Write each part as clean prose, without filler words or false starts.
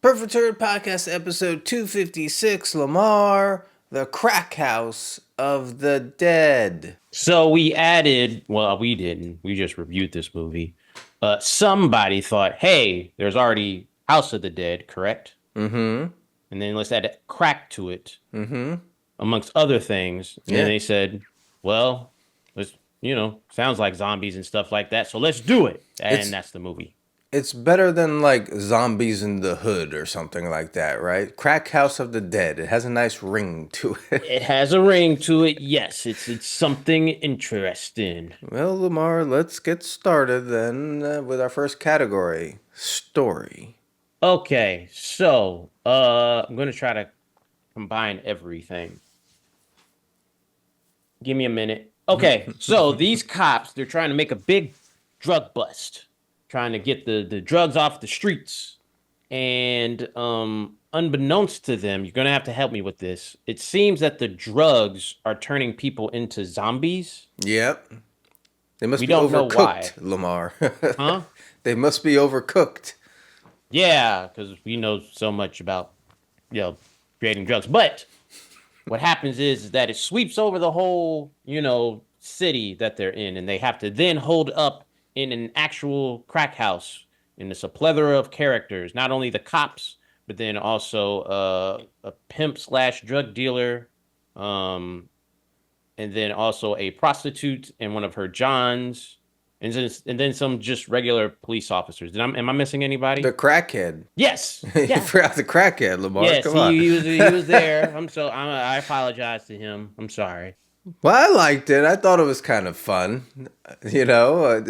Perfect Turd Podcast, episode 256, Lamar, the Crackhouse of the Dead. So we added, well, we didn't. We just reviewed this movie. Somebody thought, hey, there's already House of the Dead, correct? Mm-hmm. And then let's add a crack to it, Mm-hmm. amongst other things. And then Yeah. they said, well, let's, sounds like zombies and stuff like that. So let's do it. It's And that's the movie. it's better than like Zombies in the Hood or something like that, right? Crackhouse of the Dead. It has a nice ring to it. It has a ring to it. Yes, it's something interesting. Well, Lamar, let's get started then with our first category, story. Okay, so I'm gonna try to combine everything. Give me a minute. Okay, so these cops, they're trying to make a big drug bust, trying to get the drugs off the streets. And unbeknownst to them, you're gonna have to help me with this. It seems that the drugs are turning people into zombies. Yep. They must We be don't know why. overcooked, Lamar. Huh? They must be overcooked. Yeah, because we know so much about creating drugs. But what happens is that it sweeps over the whole, city that they're in, and they have to then hold up in an actual crack house. And it's a plethora of characters, not only the cops, but then also a pimp slash drug dealer, um, and then also a prostitute and one of her Johns, and then some just regular police officers. Am I missing anybody? The crackhead. Yes. You Yeah. forgot the crackhead, Lamar. Yes, Come on. he was there. I apologize to him. I'm sorry. Well, I liked it. I thought it was kind of fun. You know,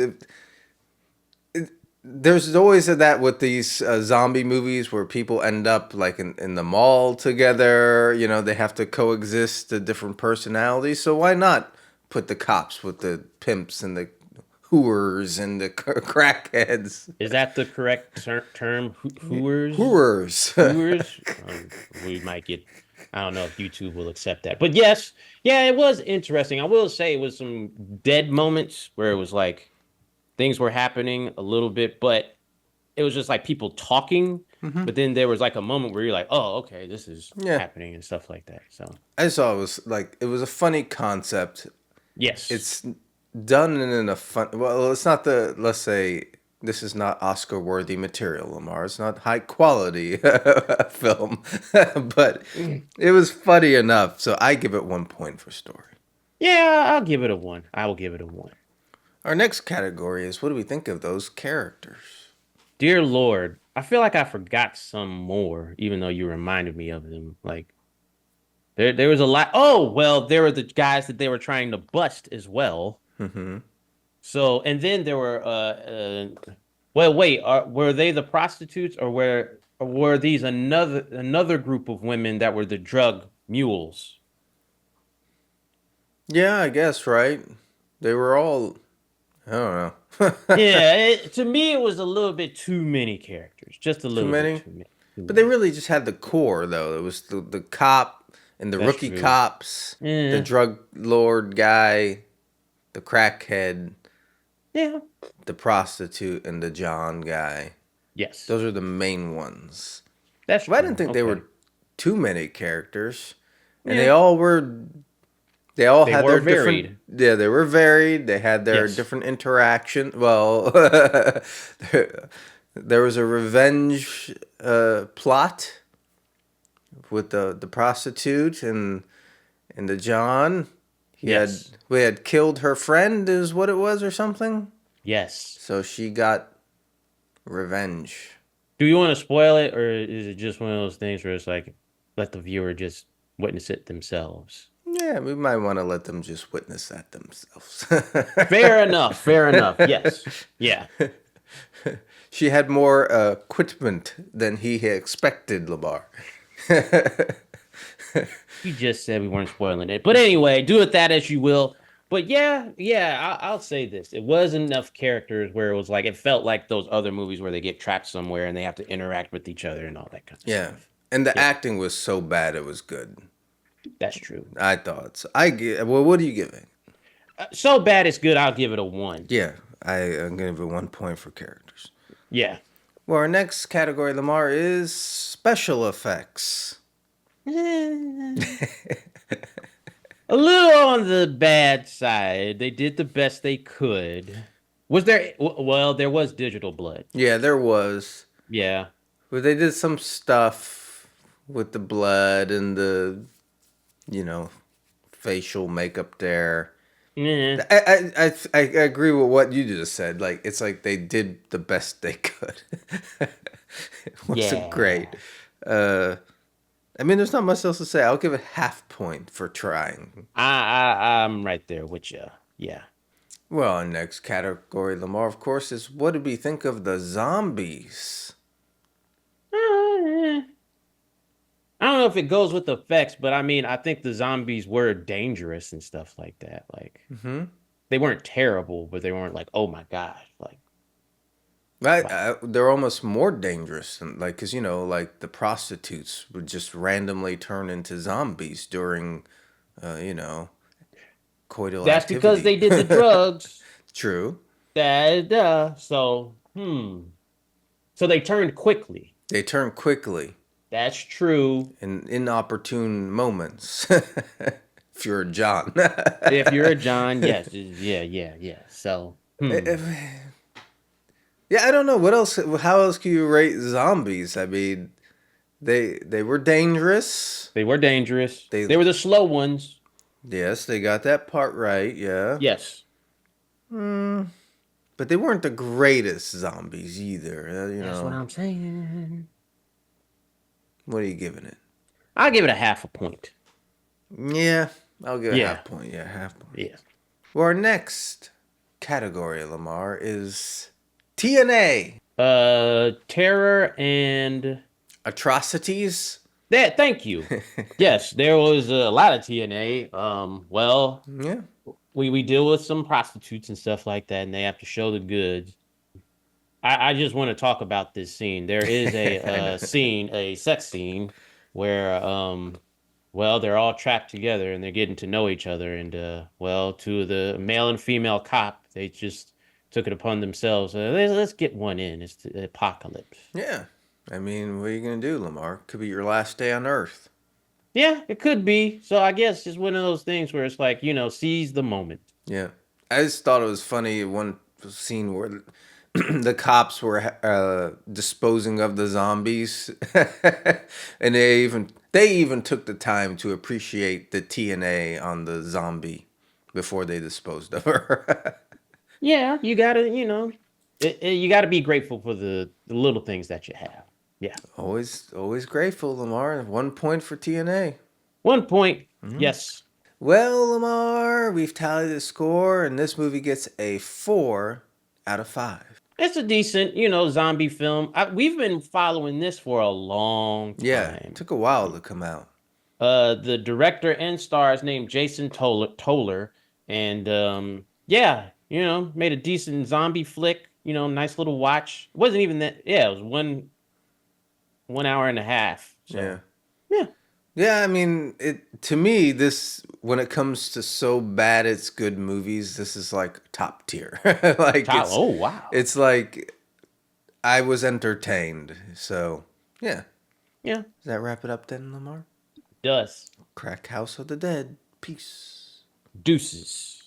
there's always that with these zombie movies where people end up like in the mall together. You know, they have to coexist the different personalities. So why not put the cops with the pimps and the hooers and the crackheads? Is that the correct term? Hooers? Hooers. Hooers? We might get. I don't know if YouTube will accept that, but yes, yeah, it was interesting. I will say it was some dead moments where it was like things were happening a little bit, but it was just like people talking. Hmm. But then there was like a moment where you're like, oh, okay, this is Yeah. happening and stuff like that. So I saw it was a funny concept. yes, It's done in a fun. Well, it's not the. Let's say this is not Oscar-worthy material, Lamar. It's not high-quality film, but it was funny enough. So I give it 1 point for story. yeah, I'll give it a one. I will give it a one. Our next category is what do we think of those characters? Dear Lord, I feel like I forgot some more, even though you reminded me of them. Like there was a lot. Oh well, there were the guys that they were trying to bust as well. Hmm. So and then there were well wait, were they the prostitutes or were these another group of women that were the drug mules? Yeah, I guess right. They were all. I don't know. Yeah, to me it was a little bit too many characters, just a Too little bit many. too many. Too But they many. really just had the core, though. It was the cop and the That's rookie true. cops, the Yeah, drug lord guy, the crackhead, yeah. the prostitute, and the John guy. Yes, Those are the main ones. that's But I didn't true. think they Okay. were too many characters, and they Yeah, all were. They all they had were their different. varied. Yeah, they were varied. They had their Yes. different interaction. Well, there was a revenge plot with the prostitute and the John. Yes. We had killed her friend is what it was or something. Yes. So she got revenge. Do you want to spoil it, or is it just one of those things where it's like let the viewer just witness it themselves? Yeah, we might want to let them just witness that themselves. Fair enough. Fair enough. Yes. Yeah. She had more equipment than he had expected, Lamar. You just said we weren't spoiling it, but anyway, do with that as you will. But yeah, yeah, I'll say this: it was enough characters where it was like it felt like those other movies where they get trapped somewhere and they have to interact with each other and all that kind of Yeah, stuff. and the Yeah, acting was so bad it was good. that's true. I thought. So I give. Well, what are you giving? So bad it's good. I'll give it a one. Yeah, I'm gonna give it 1 point for characters. Yeah. Well, our next category, Lamar, is special effects. A little on the bad side. They did the best they could. Was there? Well, there was digital blood. Yeah, there was. Yeah. But they did some stuff with the blood and the, you know, facial makeup there. Yeah. I agree with what you just said. Like it's like they did the best they could. It wasn't great. Yeah. Uh, I mean, there's not much else to say. I'll give it half point for trying. I'm right there with you. Yeah. Well, our next category, Lamar, of course, is what did we think of the zombies? I don't know if it goes with the effects, but I mean, I think the zombies were dangerous and stuff like that. Like Mm-hmm. they weren't terrible, but they weren't like, oh my gosh, like They're almost more dangerous, than, like, because, you know, like the prostitutes would just randomly turn into zombies during, you know, coital that's because activity. they did the drugs. True. That so they turned quickly. They turn quickly That's true. in inopportune moments. If you're a John. If you're a John, yes, yeah. So Yeah, I don't know what else. How else can you rate zombies? I mean, they were dangerous. they were dangerous. They They were the slow ones. Yes, they got that part right. Yeah, Yes, but they weren't the greatest zombies either. You that's what know, I'm saying. what are you giving it? I'll give it a half a point. Yeah, I'll give it Yeah, half point. Yeah, half point. yeah. Well, our next category, Lamar, is TNA Terror and atrocities. that. Thank you. Yes, there was a lot of TNA. Well, Yeah. we deal with some prostitutes and stuff like that, and they have to show the goods. I just want to talk about this scene. There is I know. a scene, a sex scene, where well, they're all trapped together and they're getting to know each other, and well, two of the male and female cop, they just took it upon themselves. Let's get one in. It's the apocalypse. Yeah. I mean, what are you gonna do, Lamar? Could be your last day on Earth. Yeah, it could be. So I guess it's one of those things where it's like, seize the moment. Yeah. I just thought it was funny one scene where the cops were disposing of the zombies, and they even took the time to appreciate the TNA on the zombie before they disposed of her. Yeah, you gotta, you gotta be grateful for the little things that you have. Yeah. Always grateful, Lamar. 1 point for TNA. 1 point. Yes. Well, Lamar, we've tallied the score, and this movie gets a 4 out of 5. It's a decent, zombie film. We've been following this for a long Yeah, time. took a while to come out. The director and star is named Jason Toller, and yeah, made a decent zombie flick. Nice little watch. It wasn't even that. Yeah, it was 1 hour and a half. So Yeah. yeah, Yeah, I mean, it to me this when it comes to so bad it's good movies, this is like top tier. Like oh wow, it's like I was entertained. So, yeah. yeah, Does that wrap it up then, Lamar? does Crackhouse of the Dead. Peace. deuces.